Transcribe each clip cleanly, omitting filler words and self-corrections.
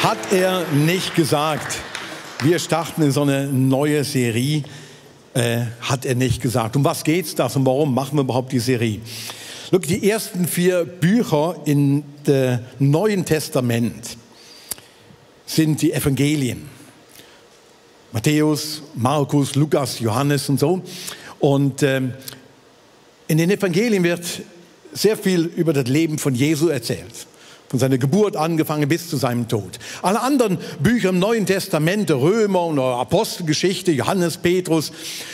Hat er nicht gesagt. Wir starten in so eine neue Serie. Hat er nicht gesagt. Um was geht's da und warum machen wir überhaupt die Serie? Look, die ersten 4 Bücher in dem Neuen Testament sind die Evangelien. Matthäus, Markus, Lukas, Johannes und so. Und in den Evangelien wird sehr viel über das Leben von Jesu erzählt. Von seiner Geburt angefangen bis zu seinem Tod. Alle anderen Bücher im Neuen Testament, Römer und Apostelgeschichte, Johannes, Petrus,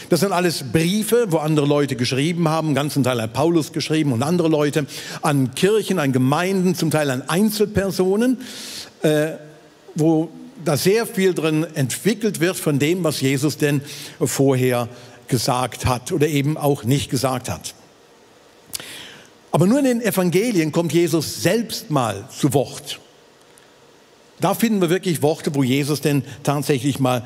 das sind alles Briefe, wo andere Leute geschrieben haben. Einen ganzen Teil hat Paulus geschrieben und andere Leute an Kirchen, an Gemeinden, zum Teil an Einzelpersonen, wo da sehr viel drin entwickelt wird von dem, was Jesus denn vorher gesagt hat oder eben auch nicht gesagt hat. Aber nur in den Evangelien kommt Jesus selbst mal zu Wort. Da finden wir wirklich Worte, wo Jesus denn tatsächlich mal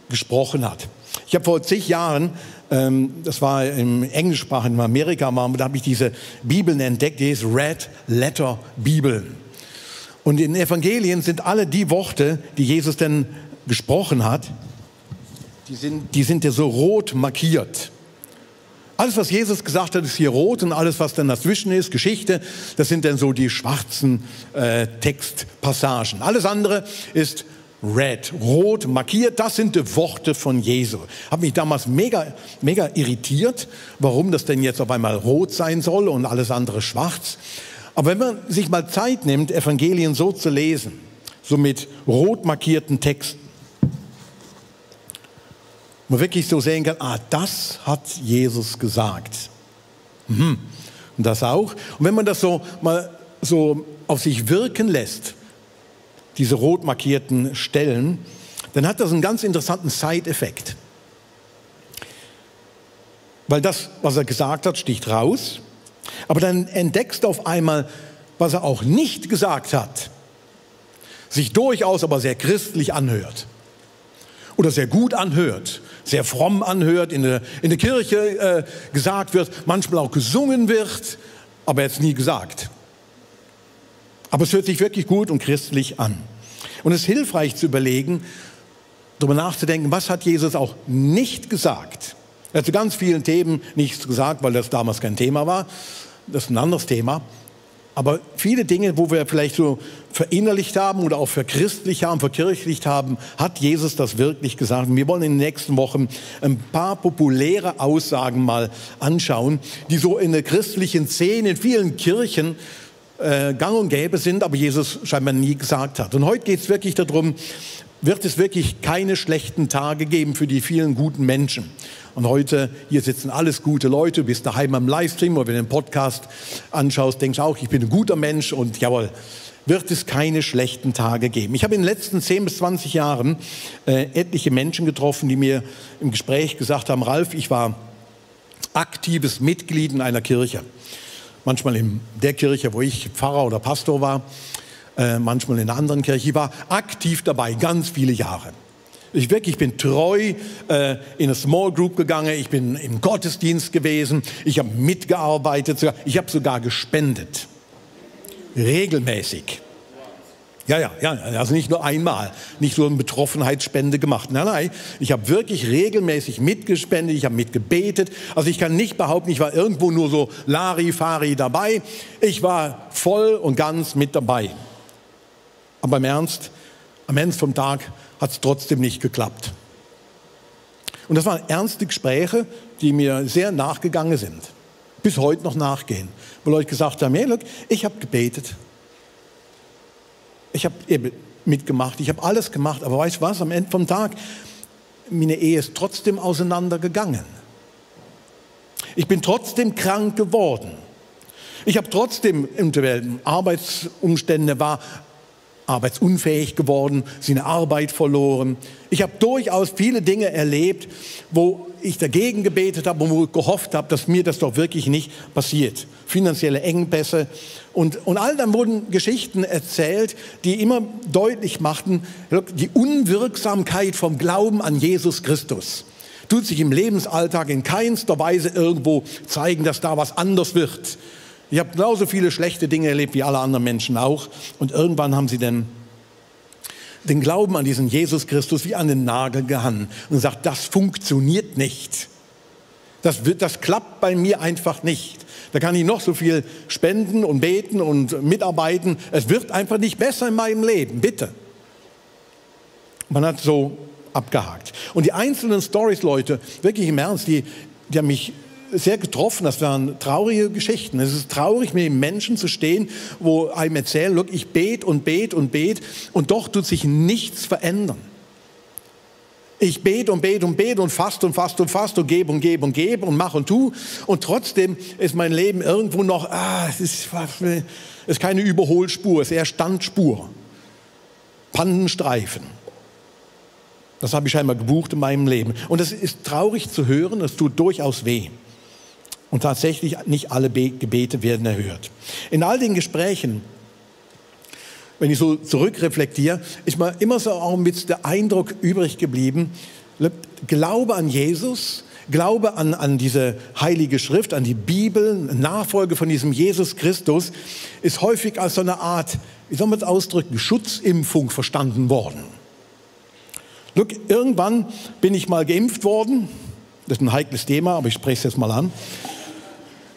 gesprochen hat. Ich habe vor zig Jahren, das war im englischsprachigen Amerika, da habe ich diese Bibeln entdeckt, die ist Red Letter Bibeln. Und in den Evangelien sind alle die Worte, die Jesus denn gesprochen hat, die sind ja so rot markiert. Alles, was Jesus gesagt hat, ist hier rot und alles, was dann dazwischen ist, Geschichte, das sind dann so die schwarzen Textpassagen. Alles andere ist red, rot markiert, das sind die Worte von Jesu. Hat mich damals mega irritiert, warum das denn jetzt auf einmal rot sein soll und alles andere schwarz. Aber wenn man sich mal Zeit nimmt, Evangelien so zu lesen, so mit rot markierten Texten, man wirklich so sehen kann, das hat Jesus gesagt. Und das auch. Und wenn man das so mal so auf sich wirken lässt, diese rot markierten Stellen, dann hat das einen ganz interessanten Side-Effekt. Weil das, was er gesagt hat, sticht raus. Aber dann entdeckst du auf einmal, was er auch nicht gesagt hat. Sich durchaus aber sehr christlich anhört. Oder sehr gut anhört, sehr fromm anhört, in der Kirche gesagt wird, manchmal auch gesungen wird, aber jetzt nie gesagt. Aber es hört sich wirklich gut und christlich an. Und es ist hilfreich zu überlegen, darüber nachzudenken, was hat Jesus auch nicht gesagt. Er hat zu ganz vielen Themen nichts gesagt, weil das damals kein Thema war. Das ist ein anderes Thema. Aber viele Dinge, wo wir vielleicht so verinnerlicht haben oder auch verchristlicht haben, verkirchlicht haben, hat Jesus das wirklich gesagt. Und wir wollen in den nächsten Wochen ein paar populäre Aussagen mal anschauen, die so in der christlichen Szene, in vielen Kirchen gang und gäbe sind, aber Jesus scheinbar nie gesagt hat. Und heute geht es wirklich darum, wird es wirklich keine schlechten Tage geben für die vielen guten Menschen. Und heute, hier sitzen alles gute Leute, du bist daheim am Livestream oder wenn du den Podcast anschaust, denkst du auch, ich bin ein guter Mensch und jawohl, wird es keine schlechten Tage geben. Ich habe in den letzten 10 bis 20 Jahren etliche Menschen getroffen, die mir im Gespräch gesagt haben, Ralf, ich war aktives Mitglied in einer Kirche. Manchmal in der Kirche, wo ich Pfarrer oder Pastor war, manchmal in einer anderen Kirche. Ich war aktiv dabei, ganz viele Jahre. Ich bin treu in eine Small Group gegangen, ich bin im Gottesdienst gewesen, ich habe mitgearbeitet, ich habe sogar gespendet. Regelmäßig. Ja, also nicht nur einmal, nicht so eine Betroffenheitsspende gemacht. Nein, ich habe wirklich regelmäßig mitgespendet, ich habe mitgebetet. Also ich kann nicht behaupten, ich war irgendwo nur so Larifari dabei. Ich war voll und ganz mit dabei. Aber im Ernst, am Ende vom Tag hat es trotzdem nicht geklappt. Und das waren ernste Gespräche, die mir sehr nachgegangen sind. Bis heute noch nachgehen. Wo Leute gesagt haben, hey, look, ich habe gebetet. Ich habe mitgemacht, ich habe alles gemacht. Aber weißt du was, am Ende vom Tag, meine Ehe ist trotzdem auseinandergegangen. Ich bin trotzdem krank geworden. Ich habe trotzdem unter welchen Arbeitsumständen war arbeitsunfähig geworden, sie eine Arbeit verloren. Ich habe durchaus viele Dinge erlebt, wo ich dagegen gebetet habe und wo ich gehofft habe, dass mir das doch wirklich nicht passiert. Finanzielle Engpässe und all dann wurden Geschichten erzählt, die immer deutlich machten, die Unwirksamkeit vom Glauben an Jesus Christus. Tut sich im Lebensalltag in keinster Weise irgendwo zeigen, dass da was anders wird. Ich habe genauso viele schlechte Dinge erlebt wie alle anderen Menschen auch. Und irgendwann haben sie dann den Glauben an diesen Jesus Christus wie an den Nagel gehangen und sagt, das funktioniert nicht. Das klappt bei mir einfach nicht. Da kann ich noch so viel spenden und beten und mitarbeiten. Es wird einfach nicht besser in meinem Leben, bitte. Man hat so abgehakt. Und die einzelnen Storys, Leute, wirklich im Ernst, die haben mich sehr getroffen. Das waren traurige Geschichten. Es ist traurig, mit Menschen zu stehen, wo einem erzählen, look, ich bete und bete und bete und doch tut sich nichts verändern. Ich bete und bete und bete und faste und faste und faste und gebe und gebe und gebe und mache und tue. Und trotzdem ist mein Leben irgendwo noch, es ist keine Überholspur, es ist eher Standspur. Pannenstreifen. Das habe ich einmal gebucht in meinem Leben. Und das ist traurig zu hören, das tut durchaus weh. Und tatsächlich nicht alle Gebete werden erhört. In all den Gesprächen, wenn ich so zurückreflektiere, ist mir immer so auch mit der Eindruck übrig geblieben, Glaube an Jesus, Glaube an diese heilige Schrift, an die Bibel, Nachfolge von diesem Jesus Christus, ist häufig als so eine Art, wie soll man es ausdrücken, Schutzimpfung verstanden worden. Look, irgendwann bin ich mal geimpft worden, das ist ein heikles Thema, aber ich spreche es jetzt mal an.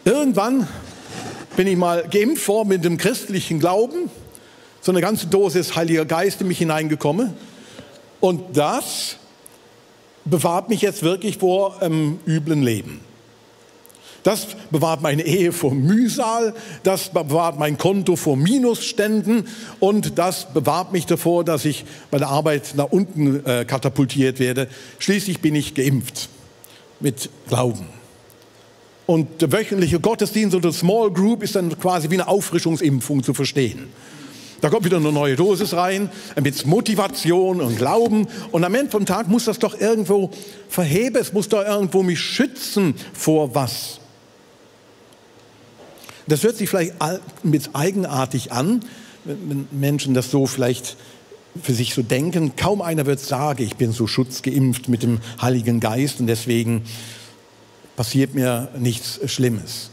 Irgendwann bin ich mal geimpft worden mit dem christlichen Glauben, so eine ganze Dosis Heiliger Geist in mich hineingekommen. Und das bewahrt mich jetzt wirklich vor üblen Leben. Das bewahrt meine Ehe vor Mühsal, das bewahrt mein Konto vor Minusständen und das bewahrt mich davor, dass ich bei der Arbeit nach unten katapultiert werde. Schließlich bin ich geimpft mit Glauben. Und der wöchentliche Gottesdienst oder Small Group ist dann quasi wie eine Auffrischungsimpfung zu verstehen. Da kommt wieder eine neue Dosis rein, mit Motivation und Glauben. Und am Ende vom Tag muss das doch irgendwo verheben, es muss doch irgendwo mich schützen vor was. Das hört sich vielleicht mit eigenartig an, wenn Menschen das so vielleicht für sich so denken. Kaum einer wird sagen, ich bin so schutzgeimpft mit dem Heiligen Geist und deswegen passiert mir nichts Schlimmes.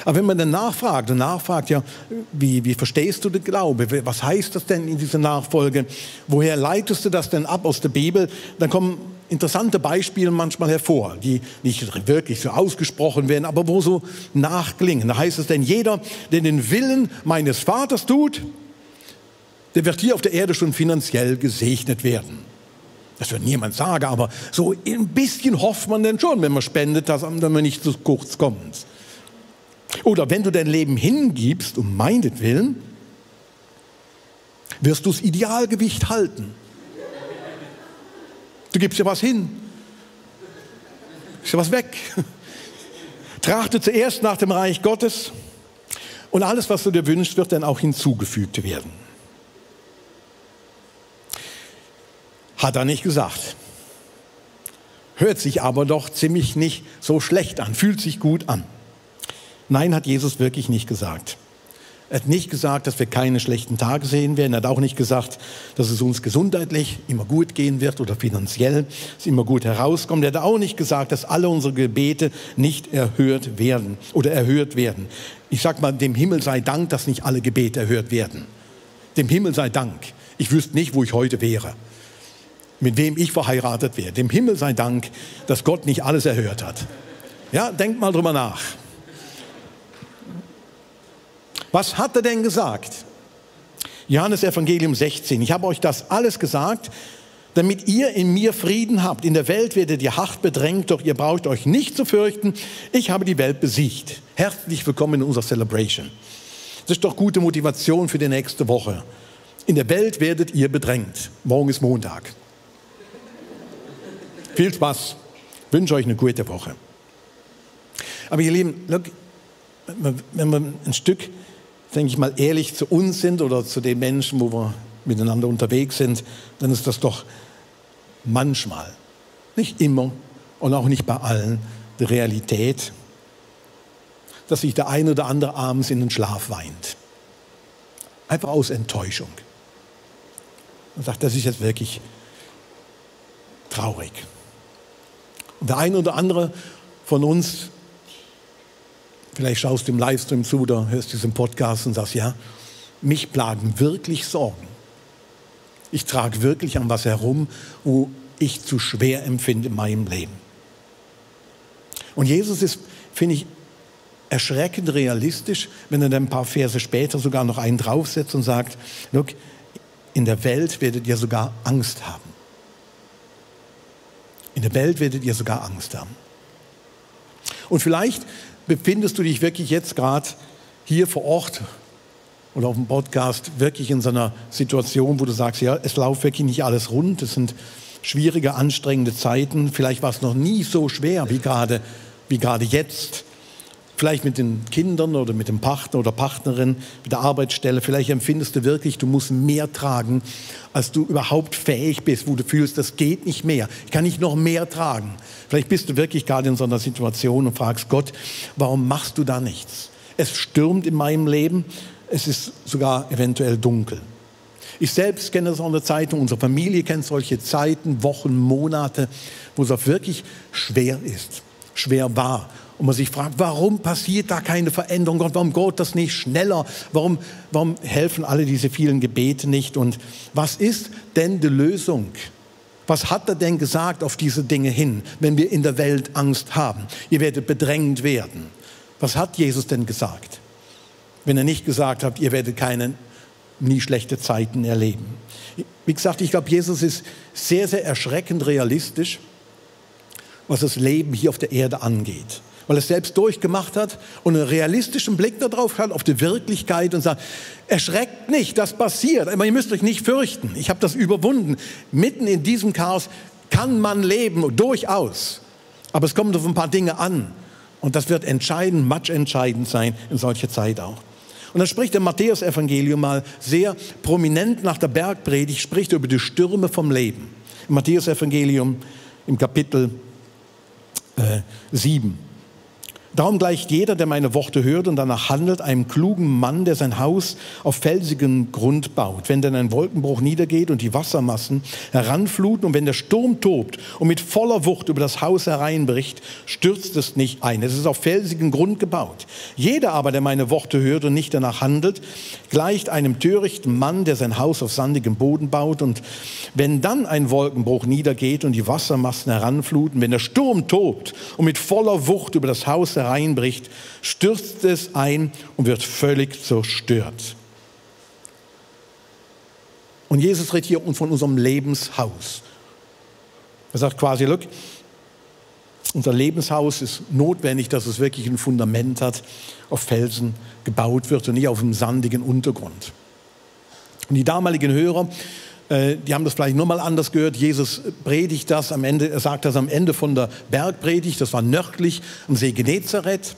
Aber wenn man dann nachfragt ja, wie verstehst du den Glaube? Was heißt das denn in dieser Nachfolge? Woher leitest du das denn ab aus der Bibel? Dann kommen interessante Beispiele manchmal hervor, die nicht wirklich so ausgesprochen werden, aber wo so nachklingen. Da heißt es denn, jeder, der den Willen meines Vaters tut, der wird hier auf der Erde schon finanziell gesegnet werden. Das wird niemand sagen, aber so ein bisschen hofft man denn schon, wenn man spendet, dass man nicht zu kurz kommt. Oder wenn du dein Leben hingibst, um meinetwillen, wirst du das Idealgewicht halten. Du gibst ja was hin. Ist ja was weg. Trachte zuerst nach dem Reich Gottes und alles, was du dir wünschst, wird dann auch hinzugefügt werden. Hat er nicht gesagt. Hört sich aber doch ziemlich nicht so schlecht an, fühlt sich gut an. Nein, hat Jesus wirklich nicht gesagt. Er hat nicht gesagt, dass wir keine schlechten Tage sehen werden. Er hat auch nicht gesagt, dass es uns gesundheitlich immer gut gehen wird oder finanziell es immer gut herauskommt. Er hat auch nicht gesagt, dass alle unsere Gebete nicht erhört werden oder erhört werden. Ich sage mal, dem Himmel sei Dank, dass nicht alle Gebete erhört werden. Dem Himmel sei Dank. Ich wüsste nicht, wo ich heute wäre, mit wem ich verheiratet wäre. Dem Himmel sei Dank, dass Gott nicht alles erhört hat. Ja, denkt mal drüber nach. Was hat er denn gesagt? Johannes Evangelium 16. Ich habe euch das alles gesagt, damit ihr in mir Frieden habt. In der Welt werdet ihr hart bedrängt, doch ihr braucht euch nicht zu fürchten. Ich habe die Welt besiegt. Herzlich willkommen in unserer Celebration. Das ist doch gute Motivation für die nächste Woche. In der Welt werdet ihr bedrängt. Morgen ist Montag. Viel Spaß. Ich wünsche euch eine gute Woche. Aber ihr Lieben, look, wenn wir ein Stück, denke ich mal, ehrlich zu uns sind oder zu den Menschen, wo wir miteinander unterwegs sind, dann ist das doch manchmal, nicht immer und auch nicht bei allen, die Realität, dass sich der eine oder andere abends in den Schlaf weint. Einfach aus Enttäuschung. Und sagt, das ist jetzt wirklich traurig. Und der eine oder andere von uns, vielleicht schaust du im Livestream zu oder hörst diesen Podcast und sagst, ja, mich plagen wirklich Sorgen. Ich trage wirklich an was herum, wo ich zu schwer empfinde in meinem Leben. Und Jesus ist, finde ich, erschreckend realistisch, wenn er dann ein paar Verse später sogar noch einen draufsetzt und sagt, look, in der Welt werdet ihr sogar Angst haben. In der Welt werdet ihr sogar Angst haben. Und vielleicht befindest du dich wirklich jetzt gerade hier vor Ort oder auf dem Podcast wirklich in so einer Situation, wo du sagst, ja, es läuft wirklich nicht alles rund, es sind schwierige, anstrengende Zeiten, vielleicht war es noch nie so schwer wie gerade jetzt. Vielleicht mit den Kindern oder mit dem Partner oder Partnerin, mit der Arbeitsstelle. Vielleicht empfindest du wirklich, du musst mehr tragen, als du überhaupt fähig bist, wo du fühlst, das geht nicht mehr. Ich kann nicht noch mehr tragen. Vielleicht bist du wirklich gerade in so einer Situation und fragst Gott, warum machst du da nichts? Es stürmt in meinem Leben, es ist sogar eventuell dunkel. Ich selbst kenne das aus der Zeitung, unsere Familie kennt solche Zeiten, Wochen, Monate, wo es auch wirklich schwer ist, schwer war. Und man sich fragt, warum passiert da keine Veränderung? Gott, warum geht das nicht schneller? Warum helfen alle diese vielen Gebete nicht? Und was ist denn die Lösung? Was hat er denn gesagt auf diese Dinge hin, wenn wir in der Welt Angst haben? Ihr werdet bedrängt werden. Was hat Jesus denn gesagt? Wenn er nicht gesagt hat, ihr werdet nie schlechte Zeiten erleben. Wie gesagt, ich glaube, Jesus ist sehr, sehr erschreckend realistisch, was das Leben hier auf der Erde angeht. Weil er es selbst durchgemacht hat und einen realistischen Blick darauf hat, auf die Wirklichkeit und sagt, erschreckt nicht, das passiert, aber ihr müsst euch nicht fürchten. Ich habe das überwunden. Mitten in diesem Chaos kann man leben, durchaus. Aber es kommt auf ein paar Dinge an. Und das wird entscheidend, matchentscheidend sein in solcher Zeit auch. Und dann spricht der Matthäus-Evangelium mal sehr prominent nach der Bergpredigt, spricht über die Stürme vom Leben. Im Matthäus-Evangelium im Kapitel 7. Darum gleicht jeder, der meine Worte hört und danach handelt, einem klugen Mann, der sein Haus auf felsigen Grund baut. Wenn dann ein Wolkenbruch niedergeht und die Wassermassen heranfluten und wenn der Sturm tobt und mit voller Wucht über das Haus hereinbricht, stürzt es nicht ein. Es ist auf felsigen Grund gebaut. Jeder aber, der meine Worte hört und nicht danach handelt, gleicht einem törichten Mann, der sein Haus auf sandigem Boden baut. Und wenn dann ein Wolkenbruch niedergeht und die Wassermassen heranfluten, wenn der Sturm tobt und mit voller Wucht über das Haus hereinbricht, stürzt es ein und wird völlig zerstört. Und Jesus redet hier von unserem Lebenshaus. Er sagt quasi, look, unser Lebenshaus ist notwendig, dass es wirklich ein Fundament hat, auf Felsen gebaut wird und nicht auf einem sandigen Untergrund. Und die damaligen Hörer, die haben das vielleicht nur mal anders gehört. Jesus predigt das am Ende, er sagt das am Ende von der Bergpredigt, das war nördlich am See Genezareth,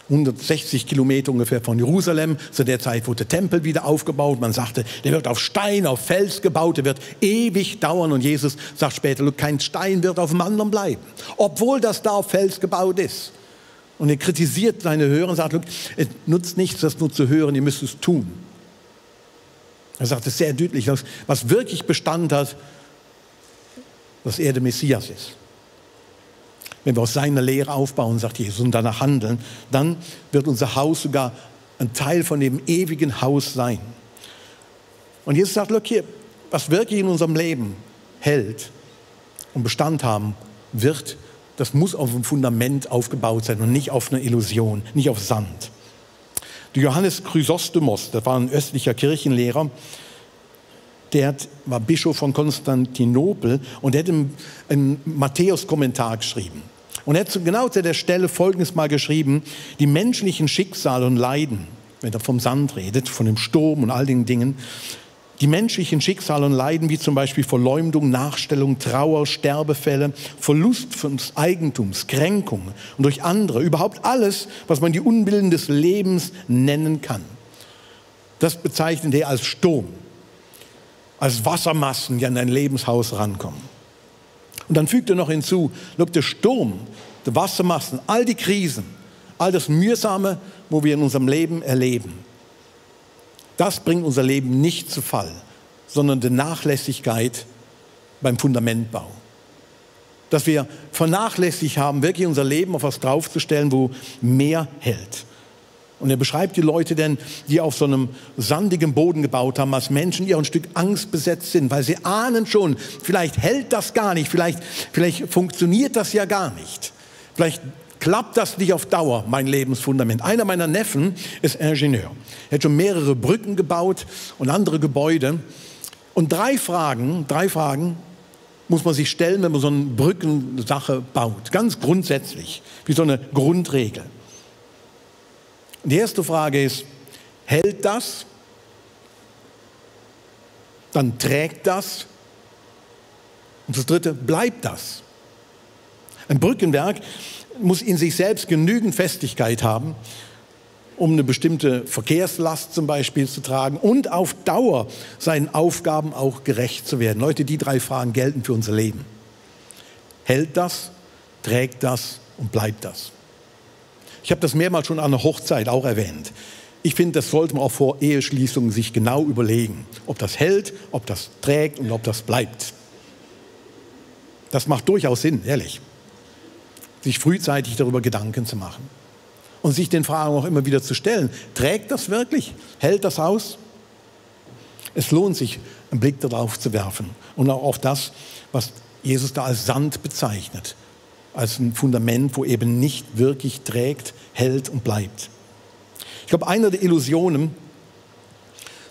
160 Kilometer ungefähr von Jerusalem. Zu der Zeit wurde der Tempel wieder aufgebaut. Man sagte, der wird auf Stein, auf Fels gebaut, der wird ewig dauern. Und Jesus sagt später, look, kein Stein wird auf dem anderen bleiben, obwohl das da auf Fels gebaut ist. Und er kritisiert seine Hörer und sagt, look, es nutzt nichts, das nur zu hören, ihr müsst es tun. Er sagt es sehr deutlich, was wirklich Bestand hat, dass er der Messias ist. Wenn wir aus seiner Lehre aufbauen, sagt Jesus, und danach handeln, dann wird unser Haus sogar ein Teil von dem ewigen Haus sein. Und Jesus sagt, look hier, was wirklich in unserem Leben hält und Bestand haben wird, das muss auf einem Fundament aufgebaut sein und nicht auf einer Illusion, nicht auf Sand. Der Johannes Chrysostomos, das war ein östlicher Kirchenlehrer, der war Bischof von Konstantinopel und der hat einen Matthäus-Kommentar geschrieben. Und er hat genau zu der Stelle Folgendes mal geschrieben: Die menschlichen Schicksale und Leiden, wenn er vom Sand redet, von dem Sturm und all den Dingen, die menschlichen Schicksale und Leiden, wie zum Beispiel Verleumdung, Nachstellung, Trauer, Sterbefälle, Verlust des Eigentums, Kränkung und durch andere, überhaupt alles, was man die Unbilden des Lebens nennen kann. Das bezeichnet er als Sturm, als Wassermassen, die an dein Lebenshaus rankommen. Und dann fügt er noch hinzu, look, der Sturm, die Wassermassen, all die Krisen, all das Mühsame, wo wir in unserem Leben erleben, das bringt unser Leben nicht zu Fall, sondern die Nachlässigkeit beim Fundamentbau. Dass wir vernachlässigt haben, wirklich unser Leben auf was draufzustellen, wo mehr hält. Und er beschreibt die Leute denn, die auf so einem sandigen Boden gebaut haben, als Menschen, die auch ein Stück Angst besetzt sind, weil sie ahnen schon, vielleicht hält das gar nicht, vielleicht funktioniert das ja gar nicht. Vielleicht klappt das nicht auf Dauer, mein Lebensfundament. Einer meiner Neffen ist Ingenieur. Er hat schon mehrere Brücken gebaut und andere Gebäude. Und drei Fragen muss man sich stellen, wenn man so eine Brückensache baut. Ganz grundsätzlich, wie so eine Grundregel. Die erste Frage ist, hält das? Dann trägt das? Und das dritte, bleibt das? Ein Brückenwerk muss in sich selbst genügend Festigkeit haben, um eine bestimmte Verkehrslast zum Beispiel zu tragen und auf Dauer seinen Aufgaben auch gerecht zu werden. Leute, die drei Fragen gelten für unser Leben. Hält das, trägt das und bleibt das? Ich habe das mehrmals schon an der Hochzeit auch erwähnt. Ich finde, das sollte man auch vor Eheschließungen sich genau überlegen, ob das hält, ob das trägt und ob das bleibt. Das macht durchaus Sinn, ehrlich, sich frühzeitig darüber Gedanken zu machen und sich den Fragen auch immer wieder zu stellen. Trägt das wirklich? Hält das aus? Es lohnt sich, einen Blick darauf zu werfen und auch auf das, was Jesus da als Sand bezeichnet. Als ein Fundament, wo eben nicht wirklich trägt, hält und bleibt. Ich glaube, eine der Illusionen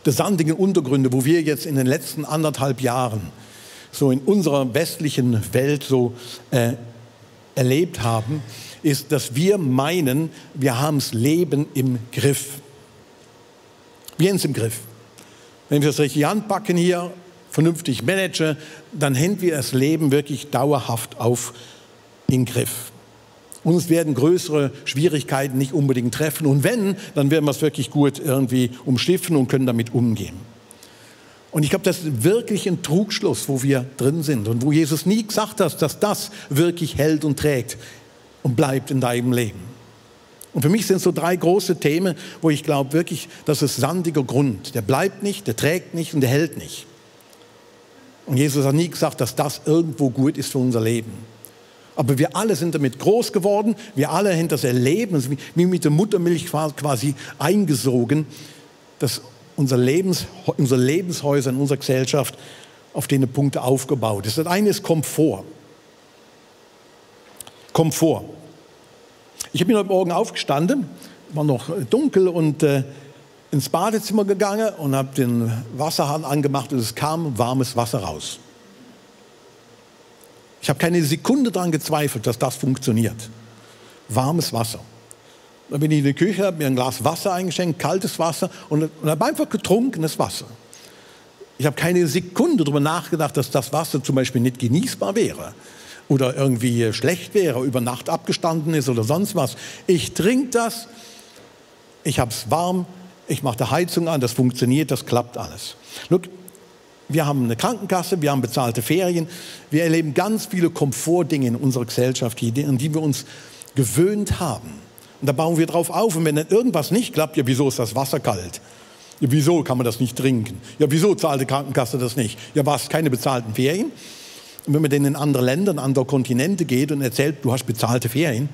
der sandigen Untergründe, wo wir jetzt in den letzten 1,5 Jahren so in unserer westlichen Welt so erlebt haben, ist, dass wir meinen, wir haben das Leben im Griff. Wir haben es im Griff. Wenn wir das richtig anpacken hier, vernünftig managen, dann haben wir das Leben wirklich dauerhaft in Griff. Uns werden größere Schwierigkeiten nicht unbedingt treffen. Und wenn, dann werden wir es wirklich gut irgendwie umschiffen und können damit umgehen. Und ich glaube, das ist wirklich ein Trugschluss, wo wir drin sind und wo Jesus nie gesagt hat, dass das wirklich hält und trägt und bleibt in deinem Leben. Und für mich sind so 3 große Themen, wo ich glaube wirklich, das ist sandiger Grund. Der bleibt nicht, der trägt nicht und der hält nicht. Und Jesus hat nie gesagt, dass das irgendwo gut ist für unser Leben. Aber wir alle sind damit groß geworden, wir alle haben das erleben, wie mit der Muttermilch quasi eingesogen, dass unsere Lebenshäuser in unserer Gesellschaft auf diese Punkte aufgebaut ist. Das eine ist Komfort. Komfort. Ich bin heute Morgen aufgestanden, war noch dunkel und ins Badezimmer gegangen und habe den Wasserhahn angemacht und es kam warmes Wasser raus. Ich habe keine Sekunde daran gezweifelt, dass das funktioniert. Warmes Wasser. Dann bin ich in die Küche, habe mir ein Glas Wasser eingeschenkt, kaltes Wasser und habe einfach getrunkenes Wasser. Ich habe keine Sekunde darüber nachgedacht, dass das Wasser zum Beispiel nicht genießbar wäre oder irgendwie schlecht wäre, über Nacht abgestanden ist oder sonst was. Ich trinke das, ich habe es warm, ich mache die Heizung an, das funktioniert, das klappt alles. Look, wir haben eine Krankenkasse, wir haben bezahlte Ferien, wir erleben ganz viele Komfortdinge in unserer Gesellschaft hier, an die wir uns gewöhnt haben. Und da bauen wir drauf auf. Und wenn dann irgendwas nicht klappt, ja, wieso ist das Wasser kalt? Ja, wieso kann man das nicht trinken? Ja, wieso zahlt die Krankenkasse das nicht? Ja, was, keine bezahlten Ferien? Und wenn man dann in andere Länder, in andere Kontinente geht und erzählt, du hast bezahlte Ferien,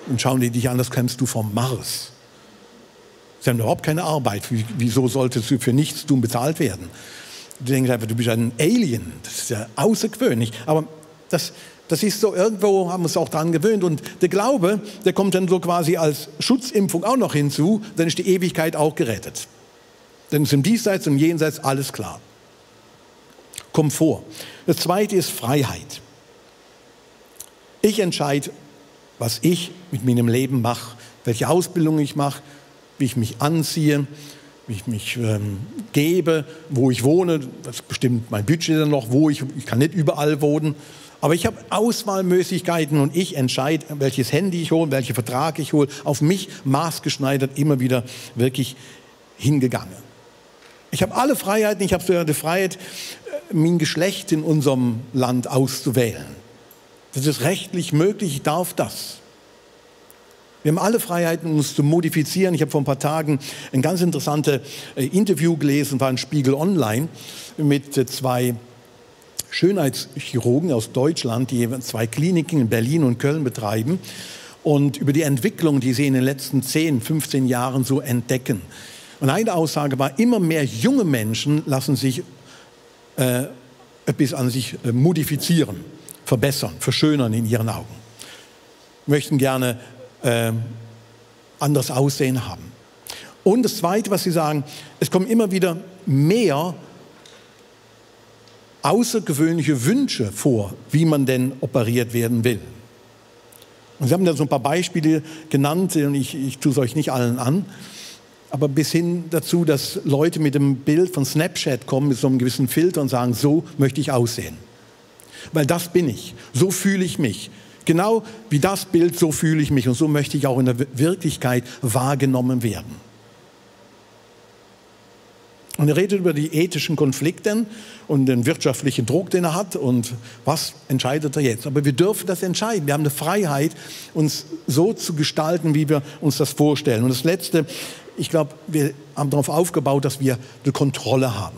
dann schauen die dich an, das kommst du vom Mars. Sie haben überhaupt keine Arbeit. Wieso solltest du für nichts tun bezahlt werden? Du denkst einfach, du bist ein Alien. Das ist ja außergewöhnlich. Aber das ist so, irgendwo haben wir uns auch daran gewöhnt. Und der Glaube, der kommt dann so quasi als Schutzimpfung auch noch hinzu. Dann ist die Ewigkeit auch gerettet. Dann ist im Diesseits und im Jenseits alles klar. Komfort. Das zweite ist Freiheit. Ich entscheide, was ich mit meinem Leben mache, welche Ausbildung ich mache, wie ich mich anziehe, wie ich mich gebe, wo ich wohne. Das bestimmt mein Budget dann noch, wo ich kann nicht überall wohnen. Aber ich habe Auswahlmöglichkeiten und ich entscheide, welches Handy ich hole, welchen Vertrag ich hole. Auf mich maßgeschneidert immer wieder wirklich hingegangen. Ich habe alle Freiheiten. Ich habe sogar die Freiheit, mein Geschlecht in unserem Land auszuwählen. Das ist rechtlich möglich. Ich darf das. Wir haben alle Freiheiten, uns zu modifizieren. Ich habe vor ein paar Tagen ein ganz interessantes Interview gelesen, war in Spiegel Online, mit 2 Schönheitschirurgen aus Deutschland, die 2 Kliniken in Berlin und Köln betreiben. und über die Entwicklung, die sie in den letzten 10, 15 Jahren so entdecken. Und eine Aussage war, immer mehr junge Menschen lassen sich etwas an sich modifizieren, verbessern, verschönern in ihren Augen. Möchten gerne anderes Aussehen haben. Und das Zweite, was sie sagen, es kommen immer wieder mehr außergewöhnliche Wünsche vor, wie man denn operiert werden will. Und Sie haben da so ein paar Beispiele genannt, und ich tue es euch nicht allen an, aber bis hin dazu, dass Leute mit dem Bild von Snapchat kommen, mit so einem gewissen Filter und sagen, so möchte ich aussehen. Weil das bin ich, so fühle ich mich. Genau wie das Bild, so fühle ich mich und so möchte ich auch in der Wirklichkeit wahrgenommen werden. Und er redet über die ethischen Konflikte und den wirtschaftlichen Druck, den er hat und was entscheidet er jetzt. Aber wir dürfen das entscheiden. Wir haben eine Freiheit, uns so zu gestalten, wie wir uns das vorstellen. Und das Letzte, ich glaube, wir haben darauf aufgebaut, dass wir eine Kontrolle haben.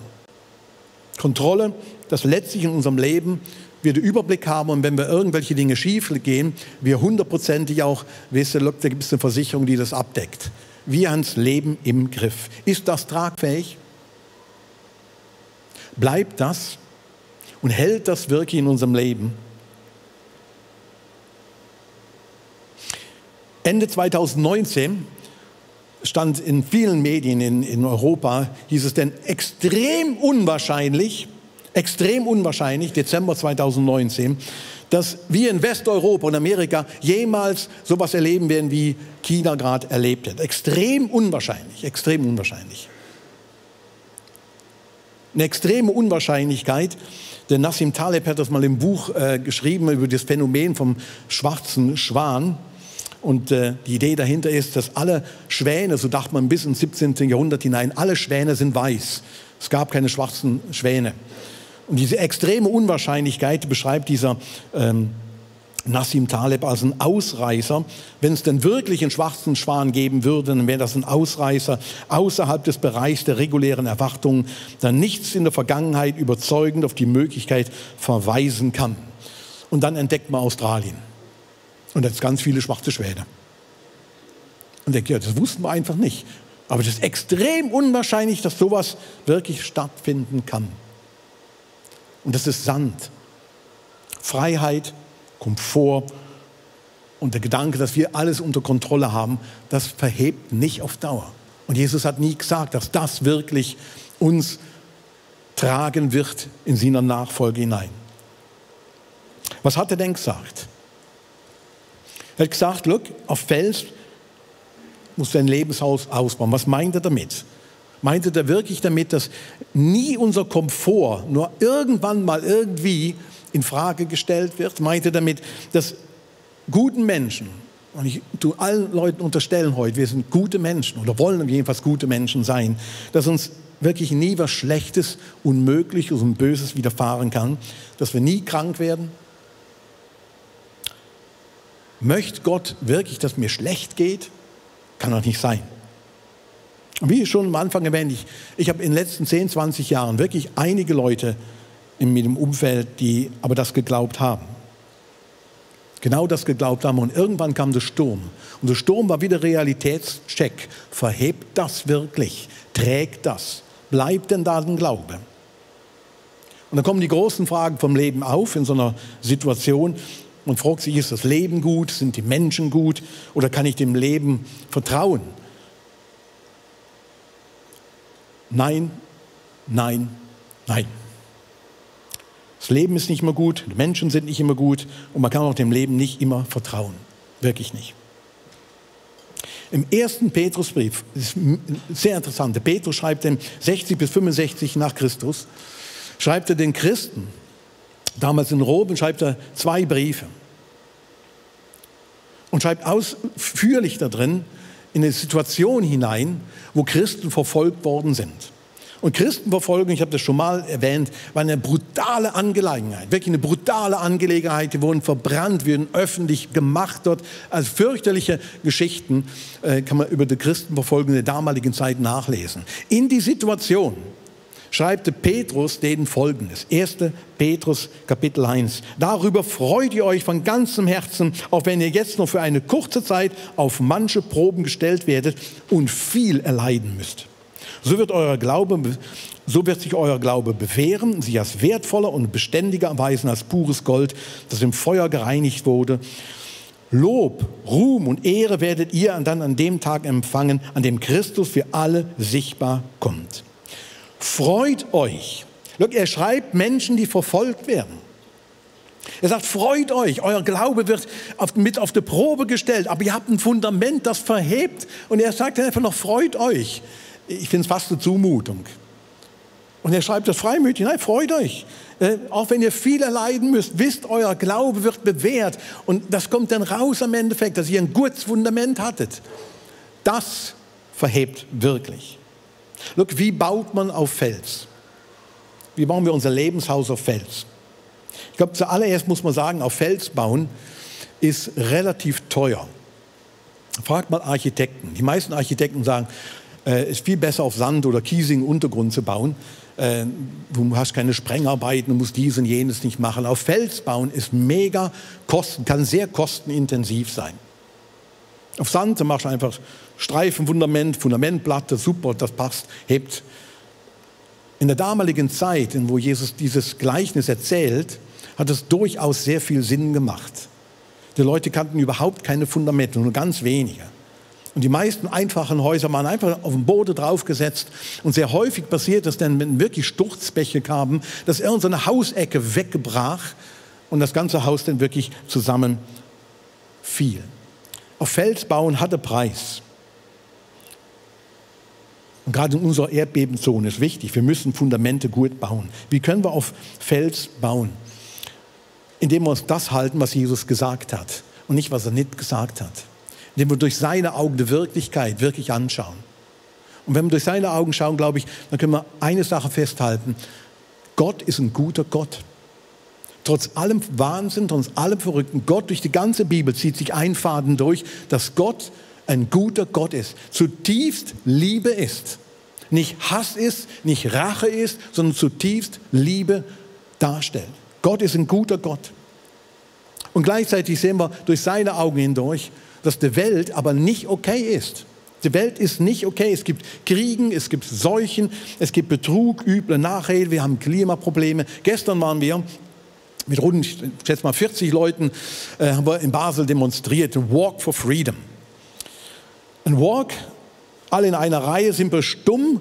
Kontrolle, dass letztlich in unserem Leben wir den Überblick haben und wenn wir irgendwelche Dinge schief gehen, wir hundertprozentig auch wissen, da gibt es eine Versicherung, die das abdeckt. Wir haben das Leben im Griff. Ist das tragfähig? Bleibt das und hält das wirklich in unserem Leben? Ende 2019 stand in vielen Medien in Europa, hieß es denn extrem unwahrscheinlich, Dezember 2019, dass wir in Westeuropa und Amerika jemals sowas erleben werden, wie China gerade erlebt hat. Extrem unwahrscheinlich, extrem unwahrscheinlich. Eine extreme Unwahrscheinlichkeit, denn Nassim Taleb hat das mal im Buch geschrieben über das Phänomen vom schwarzen Schwan. Und die Idee dahinter ist, dass alle Schwäne, so dachte man bis ins 17. Jahrhundert hinein, alle Schwäne sind weiß. Es gab keine schwarzen Schwäne. Und diese extreme Unwahrscheinlichkeit beschreibt dieser Nassim Taleb als ein Ausreißer. Wenn es denn wirklich einen schwarzen Schwan geben würde, dann wäre das ein Ausreißer außerhalb des Bereichs der regulären Erwartungen, da nichts in der Vergangenheit überzeugend auf die Möglichkeit verweisen kann. Und dann entdeckt man Australien. Und da gibt es ganz viele schwarze Schwäne. Und denkt, ja, das wussten wir einfach nicht. Aber es ist extrem unwahrscheinlich, dass sowas wirklich stattfinden kann. Und das ist Sand. Freiheit, Komfort und der Gedanke, dass wir alles unter Kontrolle haben, das verhebt nicht auf Dauer. Und Jesus hat nie gesagt, dass das wirklich uns tragen wird in seiner Nachfolge hinein. Was hat er denn gesagt? Er hat gesagt, look, auf Fels musst du dein Lebenshaus ausbauen. Was meint er damit? Meint er wirklich damit, dass nie unser Komfort nur irgendwann mal irgendwie in Frage gestellt wird? Meint er damit, dass guten Menschen, und ich tue allen Leuten unterstellen heute, wir sind gute Menschen oder wollen jedenfalls gute Menschen sein, dass uns wirklich nie was Schlechtes, Unmögliches und Böses widerfahren kann, dass wir nie krank werden? Möchte Gott wirklich, dass mir schlecht geht? Kann doch nicht sein. Wie schon am Anfang erwähnt, ich habe in den letzten 10, 20 Jahren wirklich einige Leute in meinem Umfeld, die aber das geglaubt haben. Genau das geglaubt haben. Und irgendwann kam der Sturm. Und der Sturm war wieder Realitätscheck. Verhebt das wirklich? Trägt das? Bleibt denn da ein Glaube? Und dann kommen die großen Fragen vom Leben auf in so einer Situation. Man fragt sich, ist das Leben gut? Sind die Menschen gut? Oder kann ich dem Leben vertrauen? Nein, nein, nein. Das Leben ist nicht immer gut, die Menschen sind nicht immer gut und man kann auch dem Leben nicht immer vertrauen. Wirklich nicht. Im 1. Petrusbrief, das ist sehr interessant, der Petrus schreibt den 60 bis 65 nach Christus, schreibt er den Christen, damals in Rom, schreibt er 2 Briefe und schreibt ausführlich da drin in eine Situation hinein, wo Christen verfolgt worden sind. Und Christenverfolgung, ich habe das schon mal erwähnt, war eine brutale Angelegenheit, wirklich eine brutale Angelegenheit. Die wurden verbrannt, wurden öffentlich gemacht dort. Also fürchterliche Geschichten kann man über die Christenverfolgung der damaligen Zeit nachlesen. In die Situation schreibt Petrus denen Folgendes. 1. Petrus Kapitel 1. Darüber freut ihr euch von ganzem Herzen, auch wenn ihr jetzt noch für eine kurze Zeit auf manche Proben gestellt werdet und viel erleiden müsst. So wird sich euer Glaube bewähren, sich als wertvoller und beständiger erweisen als pures Gold, das im Feuer gereinigt wurde. Lob, Ruhm und Ehre werdet ihr dann an dem Tag empfangen, an dem Christus für alle sichtbar kommt. Freut euch. Er schreibt Menschen, die verfolgt werden. Er sagt, freut euch, euer Glaube wird mit auf die Probe gestellt, aber ihr habt ein Fundament, das verhebt. Und er sagt einfach noch, freut euch. Ich finde es fast eine Zumutung. Und er schreibt das freimütig, nein, freut euch. Auch wenn ihr viel erleiden müsst, wisst, euer Glaube wird bewährt. Und das kommt dann raus am Endeffekt, dass ihr ein gutes Fundament hattet. Das verhebt wirklich. Look, wie baut man auf Fels? Wie bauen wir unser Lebenshaus auf Fels? Ich glaube, zuallererst muss man sagen, auf Fels bauen ist relativ teuer. Fragt mal Architekten. Die meisten Architekten sagen, es ist viel besser auf Sand oder kiesigen Untergrund zu bauen. Du hast keine Sprengarbeiten, du musst dies und jenes nicht machen. Auf Fels bauen ist kann sehr kostenintensiv sein. Auf Sand machst du einfach Streifenfundament, Fundamentplatte, super, das passt, hebt. In der damaligen Zeit, wo Jesus dieses Gleichnis erzählt, hat es durchaus sehr viel Sinn gemacht. Die Leute kannten überhaupt keine Fundamente, nur ganz wenige. Und die meisten einfachen Häuser waren einfach auf den Boden draufgesetzt. Und sehr häufig passiert es dann, wenn wirklich Sturzbäche kamen, dass irgendeine Hausecke wegbrach und das ganze Haus dann wirklich zusammenfiel. Auf Fels bauen hatte Preis. Und gerade in unserer Erdbebenzone ist wichtig, wir müssen Fundamente gut bauen. Wie können wir auf Fels bauen? Indem wir uns das halten, was Jesus gesagt hat und nicht, was er nicht gesagt hat. Indem wir durch seine Augen die Wirklichkeit wirklich anschauen. Und wenn wir durch seine Augen schauen, glaube ich, dann können wir eine Sache festhalten. Gott ist ein guter Gott. Trotz allem Wahnsinn, trotz allem Verrückten, Gott durch die ganze Bibel zieht sich ein Faden durch, dass Gott ein guter Gott ist, zutiefst Liebe ist. Nicht Hass ist, nicht Rache ist, sondern zutiefst Liebe darstellt. Gott ist ein guter Gott. Und gleichzeitig sehen wir durch seine Augen hindurch, dass die Welt aber nicht okay ist. Die Welt ist nicht okay. Es gibt Kriegen, es gibt Seuchen, es gibt Betrug, üble Nachrede, wir haben Klimaprobleme. Gestern waren wir mit rund, ich schätze mal 40 Leuten, haben wir in Basel demonstriert, Walk for Freedom. Ein Walk, alle in einer Reihe, sind wir stumm,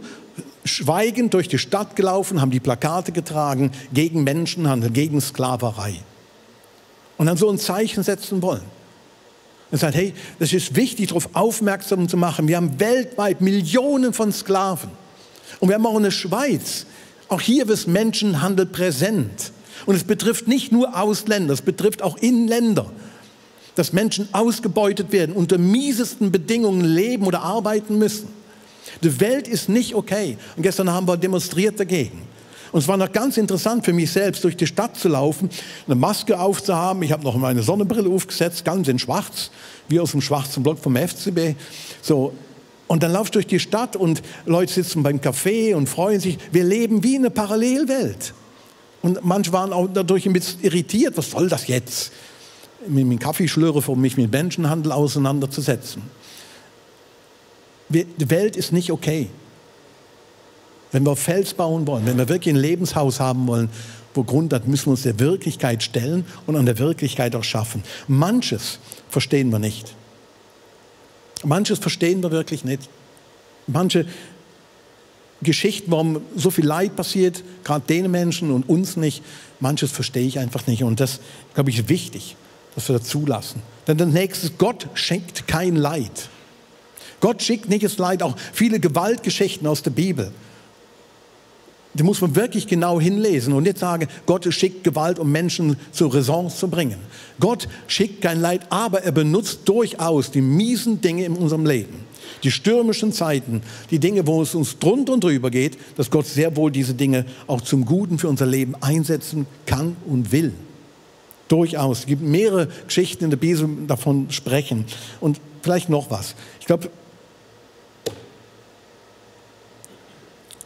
schweigend durch die Stadt gelaufen, haben die Plakate getragen gegen Menschenhandel, gegen Sklaverei. Und dann so ein Zeichen setzen wollen. Und sagt, hey, das ist wichtig, darauf aufmerksam zu machen. Wir haben weltweit Millionen von Sklaven. Und wir haben auch in der Schweiz, auch hier ist Menschenhandel präsent. Und es betrifft nicht nur Ausländer, es betrifft auch Inländer. Dass Menschen ausgebeutet werden, unter miesesten Bedingungen leben oder arbeiten müssen. Die Welt ist nicht okay. Und gestern haben wir demonstriert dagegen. Und es war noch ganz interessant für mich selbst, durch die Stadt zu laufen, eine Maske aufzuhaben. Ich habe noch meine Sonnenbrille aufgesetzt, ganz in schwarz, wie aus dem schwarzen Block vom FCB. So. Und dann laufst du durch die Stadt und Leute sitzen beim Café und freuen sich. Wir leben wie in einer Parallelwelt. Und manche waren auch dadurch ein bisschen irritiert. Was soll das jetzt? Mit dem Kaffeeschlürfer, um mich mit Menschenhandel auseinanderzusetzen. Die Welt ist nicht okay. Wenn wir auf Fels bauen wollen, wenn wir wirklich ein Lebenshaus haben wollen, wo Grund hat, müssen wir uns der Wirklichkeit stellen und an der Wirklichkeit auch schaffen. Manches verstehen wir nicht. Manches verstehen wir wirklich nicht. Manche Geschichten, warum so viel Leid passiert, gerade den Menschen und uns nicht, manches verstehe ich einfach nicht. Und das, glaube ich, ist wichtig, dass wir das zulassen. Denn das nächste, Gott schenkt kein Leid. Gott schickt nicht das Leid, auch viele Gewaltgeschichten aus der Bibel. Die muss man wirklich genau hinlesen und nicht sagen, Gott schickt Gewalt, um Menschen zur Raison zu bringen. Gott schickt kein Leid, aber er benutzt durchaus die miesen Dinge in unserem Leben. Die stürmischen Zeiten, die Dinge, wo es uns drunter und drüber geht, dass Gott sehr wohl diese Dinge auch zum Guten für unser Leben einsetzen kann und will. Durchaus. Es gibt mehrere Geschichten in der Bibel, die davon sprechen. Und vielleicht noch was. Ich glaube,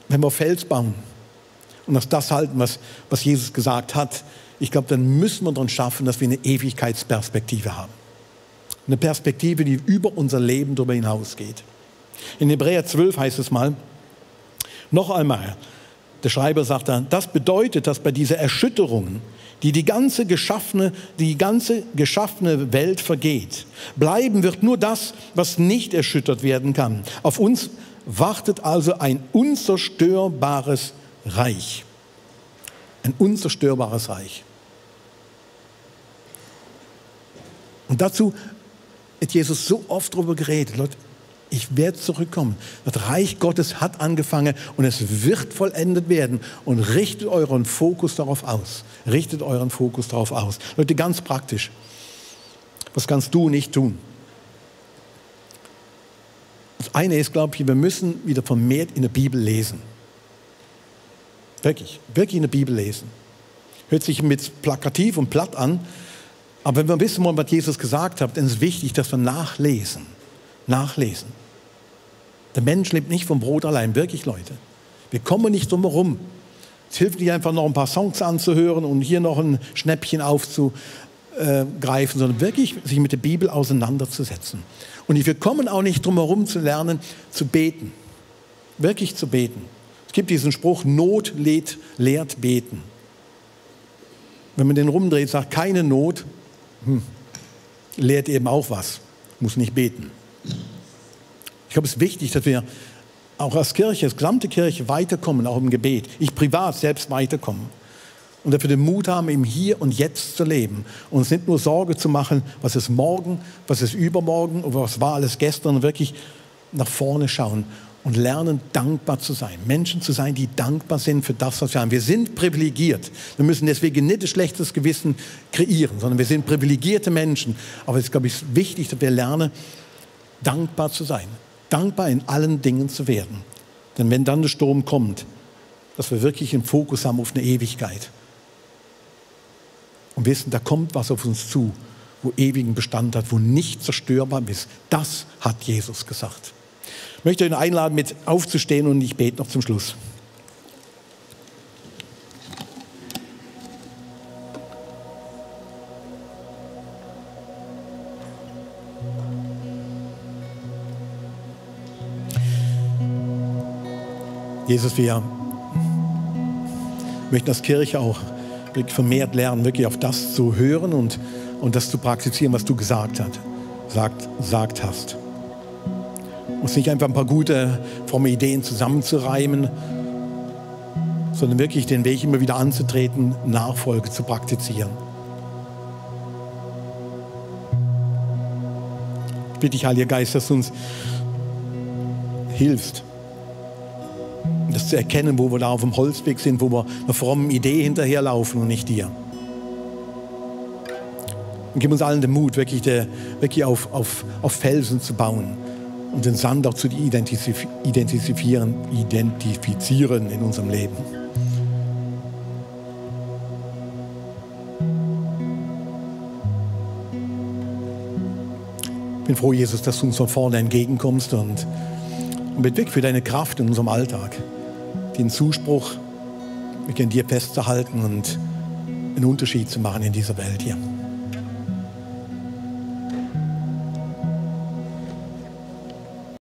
wenn wir auf Fels bauen, und auf das halten, was Jesus gesagt hat, ich glaube, dann müssen wir daran schaffen, dass wir eine Ewigkeitsperspektive haben. Eine Perspektive, die über unser Leben darüber hinausgeht. In Hebräer 12 heißt es mal, noch einmal, der Schreiber sagt dann, das bedeutet, dass bei dieser Erschütterung, die ganze geschaffene Welt vergeht, bleiben wird nur das, was nicht erschüttert werden kann. Auf uns wartet also ein unzerstörbares Reich. Ein unzerstörbares Reich. Und dazu hat Jesus so oft darüber geredet. Leute, ich werde zurückkommen. Das Reich Gottes hat angefangen und es wird vollendet werden. Und richtet euren Fokus darauf aus. Richtet euren Fokus darauf aus. Leute, ganz praktisch. Was kannst du und ich tun? Das eine ist, glaube ich, wir müssen wieder vermehrt in der Bibel lesen. Wirklich in der Bibel lesen. Hört sich mit plakativ und platt an, aber wenn wir wissen wollen, was Jesus gesagt hat, dann ist es wichtig, dass wir nachlesen. Nachlesen. Der Mensch lebt nicht vom Brot allein, wirklich, Leute. Wir kommen nicht drum herum. Es hilft nicht einfach noch ein paar Songs anzuhören und hier noch ein Schnäppchen aufzugreifen, sondern wirklich sich mit der Bibel auseinanderzusetzen. Und wir kommen auch nicht drum herum zu lernen, zu beten. Wirklich zu beten. Es gibt diesen Spruch, Not lehrt beten. Wenn man den rumdreht, sagt keine Not, lehrt eben auch was. Muss nicht beten. Ich glaube, es ist wichtig, dass wir auch als Kirche, als gesamte Kirche weiterkommen, auch im Gebet. Ich privat selbst weiterkommen. Und dass wir den Mut haben, im Hier und Jetzt zu leben. Und uns nicht nur Sorge zu machen, was ist morgen, was ist übermorgen oder was war alles gestern. Und wirklich nach vorne schauen und lernen, dankbar zu sein. Menschen zu sein, die dankbar sind für das, was wir haben. Wir sind privilegiert. Wir müssen deswegen nicht ein schlechtes Gewissen kreieren, sondern wir sind privilegierte Menschen. Aber es ist, glaube ich, wichtig, dass wir lernen, dankbar zu sein. Dankbar in allen Dingen zu werden. Denn wenn dann der Sturm kommt, dass wir wirklich einen Fokus haben auf eine Ewigkeit. Und wissen, da kommt was auf uns zu, wo ewigen Bestand hat, wo nicht zerstörbar ist. Das hat Jesus gesagt. Ich möchte euch einladen, mit aufzustehen und ich bete noch zum Schluss. Jesus, wir möchten als Kirche auch wirklich vermehrt lernen, wirklich auf das zu hören und das zu praktizieren, was du gesagt hast. Uns nicht einfach ein paar gute, fromme Ideen zusammenzureimen, sondern wirklich den Weg immer wieder anzutreten, Nachfolge zu praktizieren. Ich bitte dich, Heiliger Geist, dass du uns hilfst, das zu erkennen, wo wir da auf dem Holzweg sind, wo wir einer frommen Idee hinterherlaufen und nicht dir. Und gib uns allen den Mut, wirklich auf Felsen zu bauen und den Sand auch zu identifizieren in unserem Leben. Ich bin froh, Jesus, dass du uns von vorne entgegenkommst und bitte wirklich für deine Kraft in unserem Alltag, den Zuspruch, wirklich an dir festzuhalten und einen Unterschied zu machen in dieser Welt hier.